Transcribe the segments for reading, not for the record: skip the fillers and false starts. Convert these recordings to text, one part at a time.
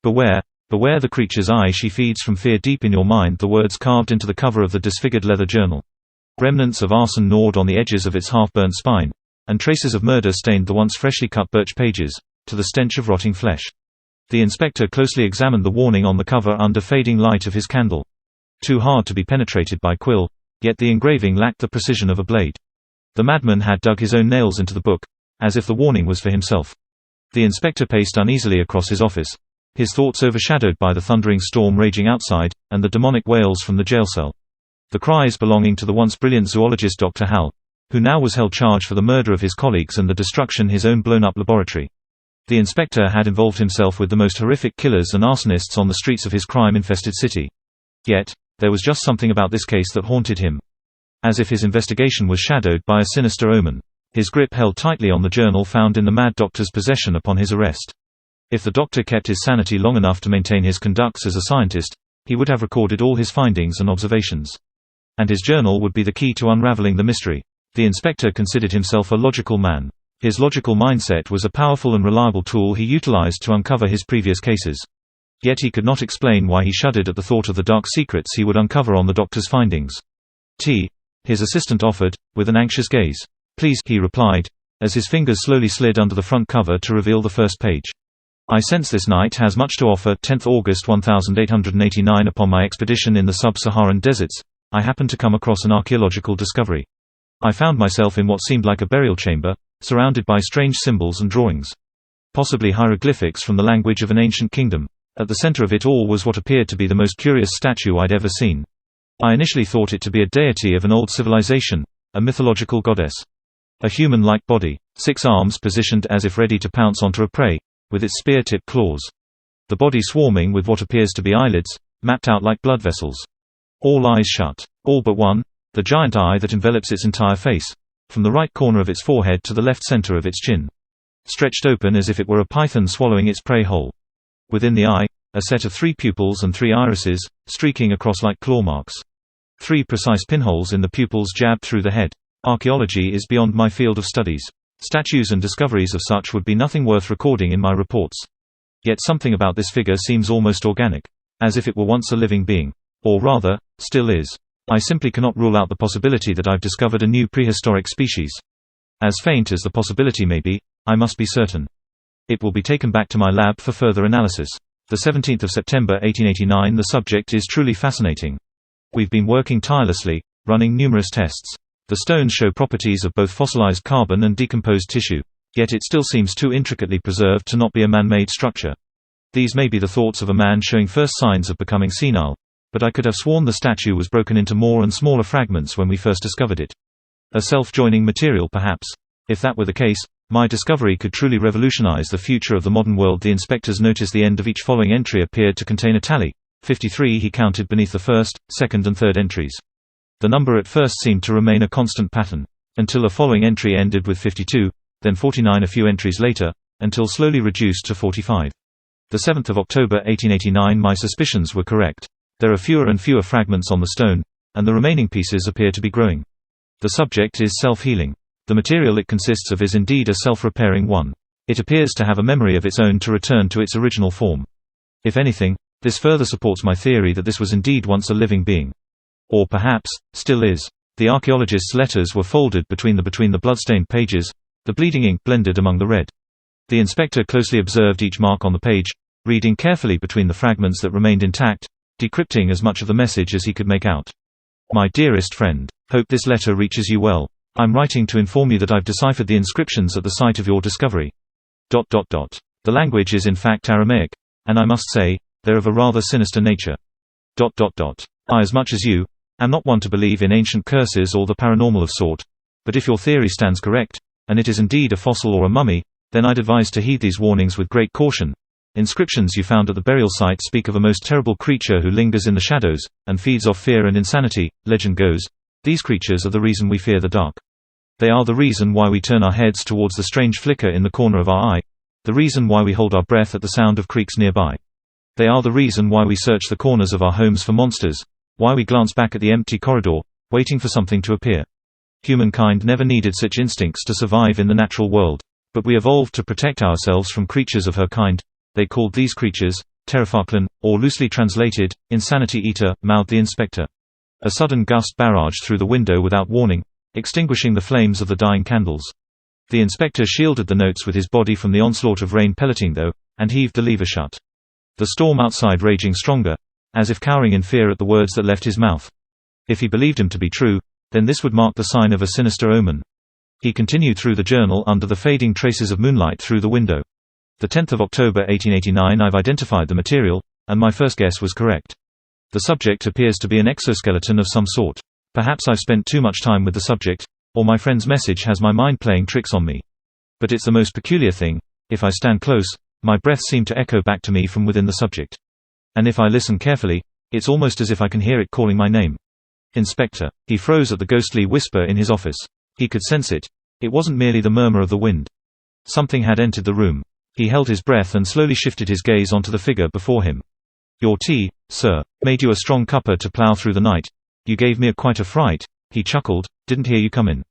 Beware, beware the creature's eye, she feeds from fear deep in your mind, the words carved into the cover of the disfigured leather journal. Remnants of arson gnawed on the edges of its half-burnt spine, and traces of murder stained the once freshly cut birch pages, to the stench of rotting flesh. The inspector closely examined the warning on the cover under fading light of his candle. Too hard to be penetrated by quill, yet the engraving lacked the precision of a blade. The madman had dug his own nails into the book, as if the warning was for himself. The inspector paced uneasily across his office, his thoughts overshadowed by the thundering storm raging outside, and the demonic wails from the jailcell. The cries belonging to the once brilliant zoologist Doctor Hal, who now was held charged for the murder of his colleagues and the destruction of his own blown-up laboratory. The inspector had involved himself with the most horrific killers and arsonists on the streets of his crime-infested city. Yet, there was just something about this case that haunted him. As if his investigation was shadowed by a sinister omen. His grip held tightly on the journal found in the mad doctor's possession upon his arrest. If the doctor kept his sanity long enough to maintain his conducts as a scientist, he would have recorded all his findings and observations. And his journal would be the key to unraveling the mystery. The inspector considered himself a logical man. His logical mindset was a powerful and reliable tool he utilized to uncover his previous cases. Yet he could not explain why he shuddered at the thought of the dark secrets he would uncover on the doctor's findings. Tea, his assistant offered, with an anxious gaze. Please, he replied, as his fingers slowly slid under the front cover to reveal the first page. I sense this night has much to offer. 10th August 1889. Upon my expedition in the sub-Saharan deserts, I happened to come across an archaeological discovery. I found myself in what seemed like a burial chamber, surrounded by strange symbols and drawings. Possibly hieroglyphics from the language of an ancient kingdom. At the center of it all was what appeared to be the most curious statue I'd ever seen. I initially thought it to be a deity of an old civilization, a mythological goddess. A human-like body, 6 arms positioned as if ready to pounce onto a prey, with its spear-tipped claws. The body swarming with what appears to be eyelids, mapped out like blood vessels. All eyes shut. All but one, the giant eye that envelops its entire face, from the right corner of its forehead to the left center of its chin. Stretched open as if it were a python swallowing its prey whole. Within the eye, a set of 3 pupils and 3 irises, streaking across like claw marks. 3 precise pinholes in the pupils jabbed through the head. Archaeology is beyond my field of studies. Statues and discoveries of such would be nothing worth recording in my reports. Yet something about this figure seems almost organic. As if it were once a living being. Or rather, still is. I simply cannot rule out the possibility that I've discovered a new prehistoric species. As faint as the possibility may be, I must be certain. It will be taken back to my lab for further analysis. The 17th of September 1889. The subject is truly fascinating. We've been working tirelessly, running numerous tests. The stones show properties of both fossilized carbon and decomposed tissue. Yet it still seems too intricately preserved to not be a man-made structure. These may be the thoughts of a man showing first signs of becoming senile, but I could have sworn the statue was broken into more and smaller fragments when we first discovered it. A self-joining material perhaps. If that were the case, my discovery could truly revolutionize the future of the modern world. The inspectors noticed the end of each following entry appeared to contain a tally. 53 he counted beneath the first, second and third entries. The number at first seemed to remain a constant pattern, until a following entry ended with 52, then 49 a few entries later, until slowly reduced to 45. The 7th of October 1889. My suspicions were correct. There are fewer and fewer fragments on the stone, and the remaining pieces appear to be growing. The subject is self-healing. The material it consists of is indeed a self-repairing one. It appears to have a memory of its own to return to its original form. If anything, this further supports my theory that this was indeed once a living being. Or perhaps, still is. The archaeologist's letters were folded between the blood-stained pages, the bleeding ink blended among the red. The inspector closely observed each mark on the page, reading carefully between the fragments that remained intact, decrypting as much of the message as he could make out. My dearest friend, hope this letter reaches you well. I'm writing to inform you that I've deciphered the inscriptions at the site of your discovery. ... The language is in fact Aramaic, and I must say, they're of a rather sinister nature. ... I, as much as you, am not one to believe in ancient curses or the paranormal of sort, but if your theory stands correct, and it is indeed a fossil or a mummy, then I'd advise to heed these warnings with great caution. Inscriptions you found at the burial site speak of a most terrible creature who lingers in the shadows, and feeds off fear and insanity. Legend goes, these creatures are the reason we fear the dark. They are the reason why we turn our heads towards the strange flicker in the corner of our eye, the reason why we hold our breath at the sound of creaks nearby. They are the reason why we search the corners of our homes for monsters, why we glance back at the empty corridor, waiting for something to appear. Humankind never needed such instincts to survive in the natural world, but we evolved to protect ourselves from creatures of her kind. They called these creatures Terrafaclan, or loosely translated, insanity eater, mouthed the inspector. A sudden gust barraged through the window without warning, extinguishing the flames of the dying candles. The inspector shielded the notes with his body from the onslaught of rain pelleting though, and heaved the lever shut. The storm outside raging stronger, as if cowering in fear at the words that left his mouth. If he believed him to be true, then this would mark the sign of a sinister omen. He continued through the journal under the fading traces of moonlight through the window. The 10th of October 1889. I've identified the material, and my first guess was correct. The subject appears to be an exoskeleton of some sort. Perhaps I've spent too much time with the subject, or my friend's message has my mind playing tricks on me. But it's the most peculiar thing. If I stand close, my breath seems to echo back to me from within the subject. And if I listen carefully, it's almost as if I can hear it calling my name. Inspector. He froze at the ghostly whisper in his office. He could sense it. It wasn't merely the murmur of the wind. Something had entered the room. He held his breath and slowly shifted his gaze onto the figure before him. "Your tea, sir, made you a strong cuppa to plow through the night. You gave me quite a fright." He chuckled. "Didn't hear you come in."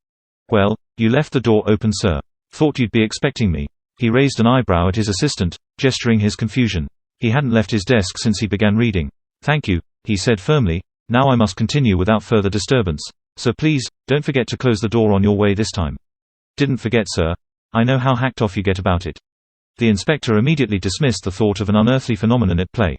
"Well, you left the door open, sir. Thought you'd be expecting me." He raised an eyebrow at his assistant, gesturing his confusion. He hadn't left his desk since he began reading. "Thank you," he said firmly. "Now I must continue without further disturbance. So please, don't forget to close the door on your way this time." "Didn't forget, sir. I know how hacked off you get about it." The inspector immediately dismissed the thought of an unearthly phenomenon at play.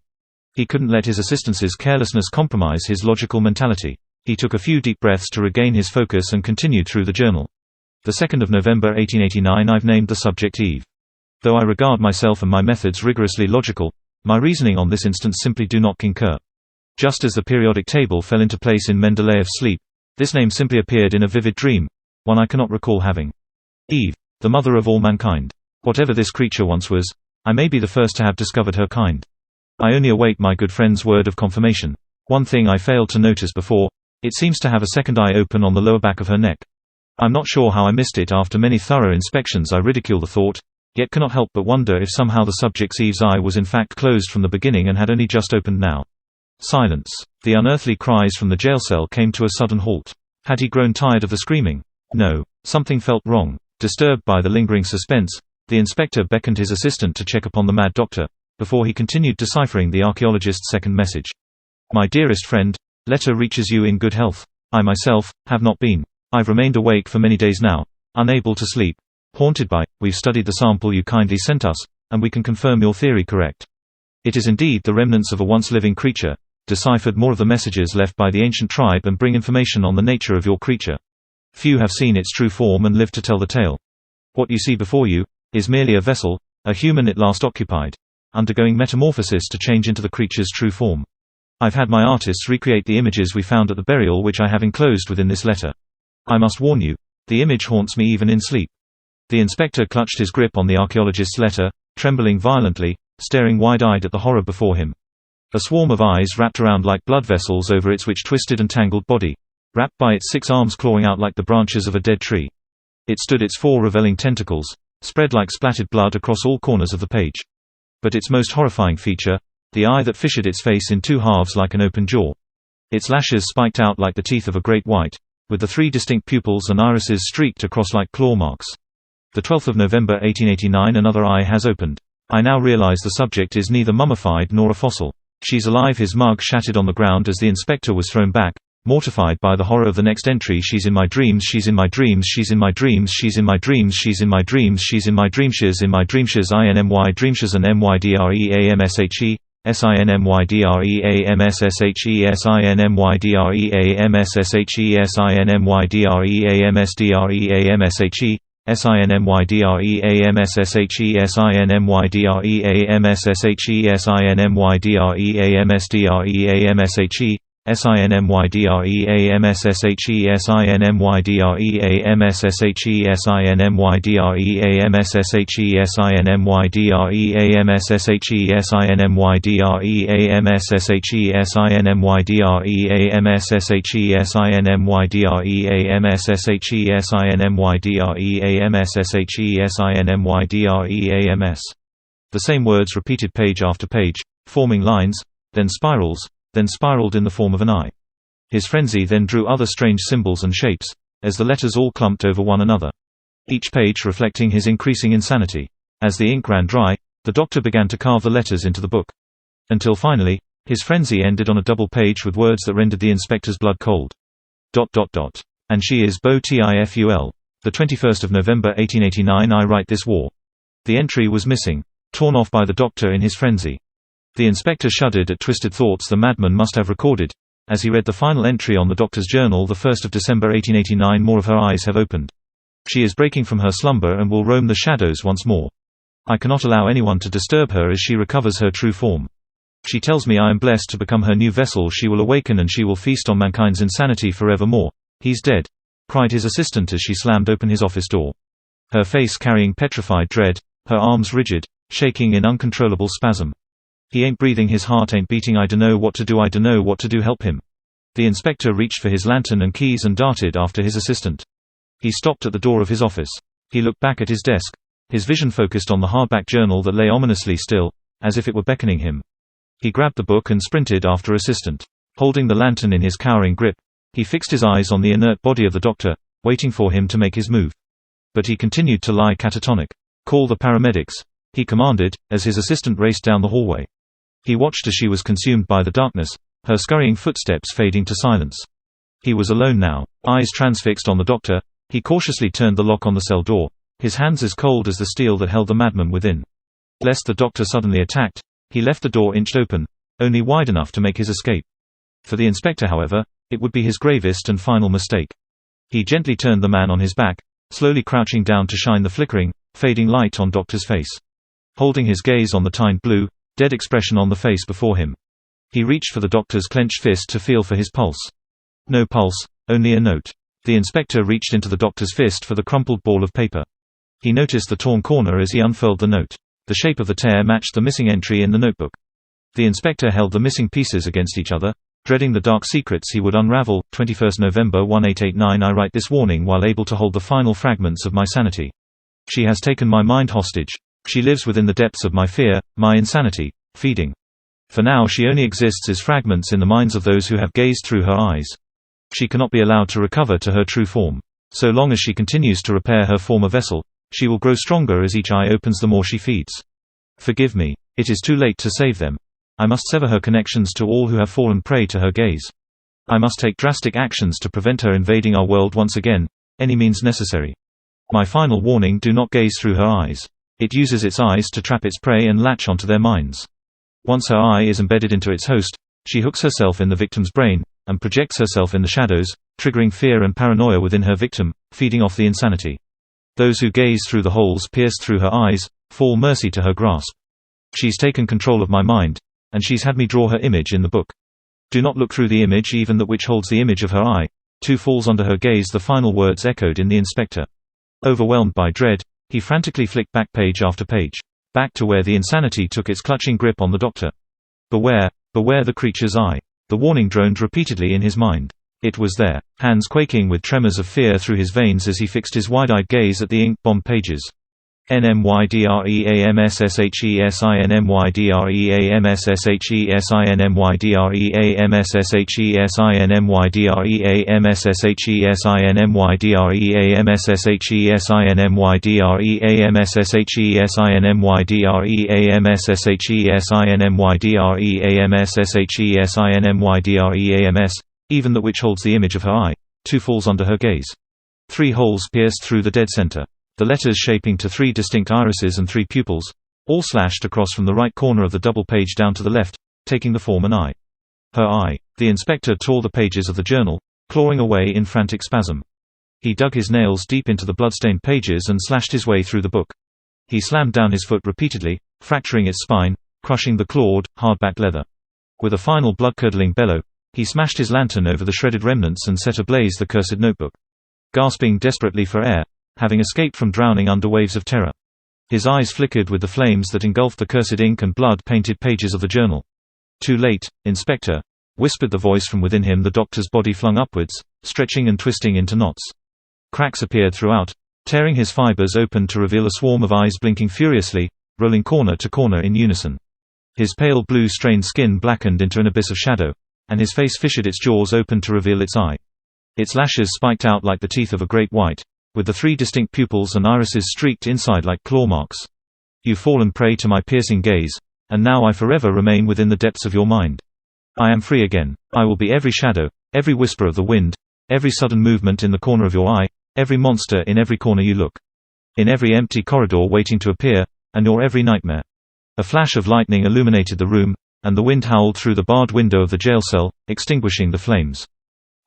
He couldn't let his assistant's carelessness compromise his logical mentality. He took a few deep breaths to regain his focus and continued through the journal. The 2nd of November 1889. I've named the subject Eve. Though I regard myself and my methods rigorously logical, my reasoning on this instance simply do not concur. Just as the periodic table fell into place in Mendeleev's sleep, this name simply appeared in a vivid dream, one I cannot recall having. Eve, the mother of all mankind. Whatever this creature once was, I may be the first to have discovered her kind. I only await my good friend's word of confirmation. One thing I failed to notice before, it seems to have a second eye open on the lower back of her neck. I'm not sure how I missed it. After many thorough inspections I ridicule the thought, yet cannot help but wonder if somehow the subject's Eve's eye was in fact closed from the beginning and had only just opened now. Silence. The unearthly cries from the jail cell came to a sudden halt. Had he grown tired of the screaming? No. Something felt wrong. Disturbed by the lingering suspense, the inspector beckoned his assistant to check upon the mad doctor, before he continued deciphering the archaeologist's second message. "My dearest friend, letter reaches you in good health. I myself have not been. I've remained awake for many days now, unable to sleep. Haunted by, we've studied the sample you kindly sent us, and we can confirm your theory correct. It is indeed the remnants of a once living creature. Deciphered more of the messages left by the ancient tribe and bring information on the nature of your creature. Few have seen its true form and lived to tell the tale. What you see before you is merely a vessel, a human it last occupied, undergoing metamorphosis to change into the creature's true form. I've had my artists recreate the images we found at the burial, which I have enclosed within this letter. I must warn you, the image haunts me even in sleep." The inspector clutched his grip on the archaeologist's letter, trembling violently, staring wide-eyed at the horror before him. A swarm of eyes wrapped around like blood vessels over its twisted and tangled body, wrapped by its 6 arms clawing out like the branches of a dead tree. It stood its 4 reveling tentacles, spread like splattered blood across all corners of the page. But its most horrifying feature, the eye that fissured its face in 2 halves like an open jaw. Its lashes spiked out like the teeth of a great white, with the 3 distinct pupils and irises streaked across like claw marks. The 12th of November 1889. Another eye has opened. I now realize the subject is neither mummified nor a fossil. She's alive. His mug shattered on the ground as the inspector was thrown back, mortified by the horror of the next entry. She's in my dreams, she's in my dreams, she's in my dreams, she's in my dreams, she's in my dreams, she's in my dreams, she's in my dreams, she's INMY dreamshes and MYDREAMSHE, SINMYDREAMSSHE, SINMYDREAMSSHE, SINMYDREAMSDREAMSHE, SINMYDREAMSSHE, SINMYDREAMSSHE, SINMYDREAMSDREAMSHE, SINMYDREAMSSHE, SINMYDREAMSSHE, SINMYDREAMSSHE, SINMYDREAMSSHE, SINMYDREAMSSHE, SINMYDREAMSSHE, SINMYDREAMSSHE, SINMYDREAMSSHE, SINMYDREAMS. The same words repeated page after page, forming lines, then spirals, then spiraled in the form of an eye. His frenzy then drew other strange symbols and shapes, as the letters all clumped over one another, each page reflecting his increasing insanity. As the ink ran dry, the doctor began to carve the letters into the book. Until finally, his frenzy ended on a double page with words that rendered the inspector's blood cold. ... And she is Bo Tiful. The 21st of November 1889 I write this war. The entry was missing. Torn off by the doctor in his frenzy. The inspector shuddered at twisted thoughts the madman must have recorded. As he read the final entry on the doctor's journal, the 1st of December 1889, more of her eyes have opened. She is breaking from her slumber and will roam the shadows once more. I cannot allow anyone to disturb her as she recovers her true form. She tells me I am blessed to become her new vessel. She will awaken and she will feast on mankind's insanity forevermore. He's dead, cried his assistant as she slammed open his office door. Her face carrying petrified dread, her arms rigid, shaking in uncontrollable spasm. He ain't breathing, his heart ain't beating. I dunno what to do, I dunno what to do, help him. The inspector reached for his lantern and keys and darted after his assistant. He stopped at the door of his office. He looked back at his desk. His vision focused on the hardback journal that lay ominously still, as if it were beckoning him. He grabbed the book and sprinted after assistant. Holding the lantern in his cowering grip, he fixed his eyes on the inert body of the doctor, waiting for him to make his move. But he continued to lie catatonic. Call the paramedics, he commanded, as his assistant raced down the hallway. He watched as she was consumed by the darkness, her scurrying footsteps fading to silence. He was alone now, eyes transfixed on the doctor. He cautiously turned the lock on the cell door, his hands as cold as the steel that held the madman within. Lest the doctor suddenly attacked, he left the door inched open, only wide enough to make his escape. For the inspector, however, it would be his gravest and final mistake. He gently turned the man on his back, slowly crouching down to shine the flickering, fading light on doctor's face. Holding his gaze on the tined blue, dead expression on the face before him. He reached for the doctor's clenched fist to feel for his pulse. No pulse, only a note. The inspector reached into the doctor's fist for the crumpled ball of paper. He noticed the torn corner as he unfurled the note. The shape of the tear matched the missing entry in the notebook. The inspector held the missing pieces against each other, dreading the dark secrets he would unravel. 21st November 1889 I write this warning while able to hold the final fragments of my sanity. She has taken my mind hostage. She lives within the depths of my fear, my insanity, feeding. For now she only exists as fragments in the minds of those who have gazed through her eyes. She cannot be allowed to recover to her true form. So long as she continues to repair her former vessel, she will grow stronger as each eye opens the more she feeds. Forgive me. It is too late to save them. I must sever her connections to all who have fallen prey to her gaze. I must take drastic actions to prevent her invading our world once again, any means necessary. My final warning: do not gaze through her eyes. It uses its eyes to trap its prey and latch onto their minds. Once her eye is embedded into its host, she hooks herself in the victim's brain, and projects herself in the shadows, triggering fear and paranoia within her victim, feeding off the insanity. Those who gaze through the holes pierced through her eyes, fall mercy to her grasp. She's taken control of my mind, and she's had me draw her image in the book. Do not look through the image, even that which holds the image of her eye. Too falls under her gaze. The final words echoed in the inspector. Overwhelmed by dread, he frantically flicked back page after page, back to where the insanity took its clutching grip on the doctor. Beware, beware the creature's eye. The warning droned repeatedly in his mind. It was there, hands quaking with tremors of fear through his veins as he fixed his wide-eyed gaze at the ink-bombed pages. Even that which holds the image of her eye, too falls under her gaze. 3 holes pierced through the dead center. The letters shaping to 3 distinct irises and 3 pupils, all slashed across from the right corner of the double page down to the left, taking the form an eye. Her eye. The inspector tore the pages of the journal, clawing away in frantic spasm. He dug his nails deep into the bloodstained pages and slashed his way through the book. He slammed down his foot repeatedly, fracturing its spine, crushing the clawed, hardback leather. With a final blood-curdling bellow, he smashed his lantern over the shredded remnants and set ablaze the cursed notebook. Gasping desperately for air, having escaped from drowning under waves of terror, his eyes flickered with the flames that engulfed the cursed ink and blood-painted pages of the journal. "Too late, Inspector," whispered the voice from within him. The doctor's body flung upwards, stretching and twisting into knots. Cracks appeared throughout, tearing his fibers open to reveal a swarm of eyes blinking furiously, rolling corner to corner in unison. His pale blue strained skin blackened into an abyss of shadow, and his face fissured its jaws open to reveal its eye. Its lashes spiked out like the teeth of a great white, with the 3 distinct pupils and irises streaked inside like claw marks. "You've fallen prey to my piercing gaze," and now I forever remain within the depths of your mind. I am free again. I will be every shadow, every whisper of the wind, every sudden movement in the corner of your eye, every monster in every corner you look. In every empty corridor waiting to appear, and your every nightmare. A flash of lightning illuminated the room, and the wind howled through the barred window of the jail cell, extinguishing the flames.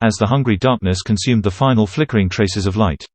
As the hungry darkness consumed the final flickering traces of light.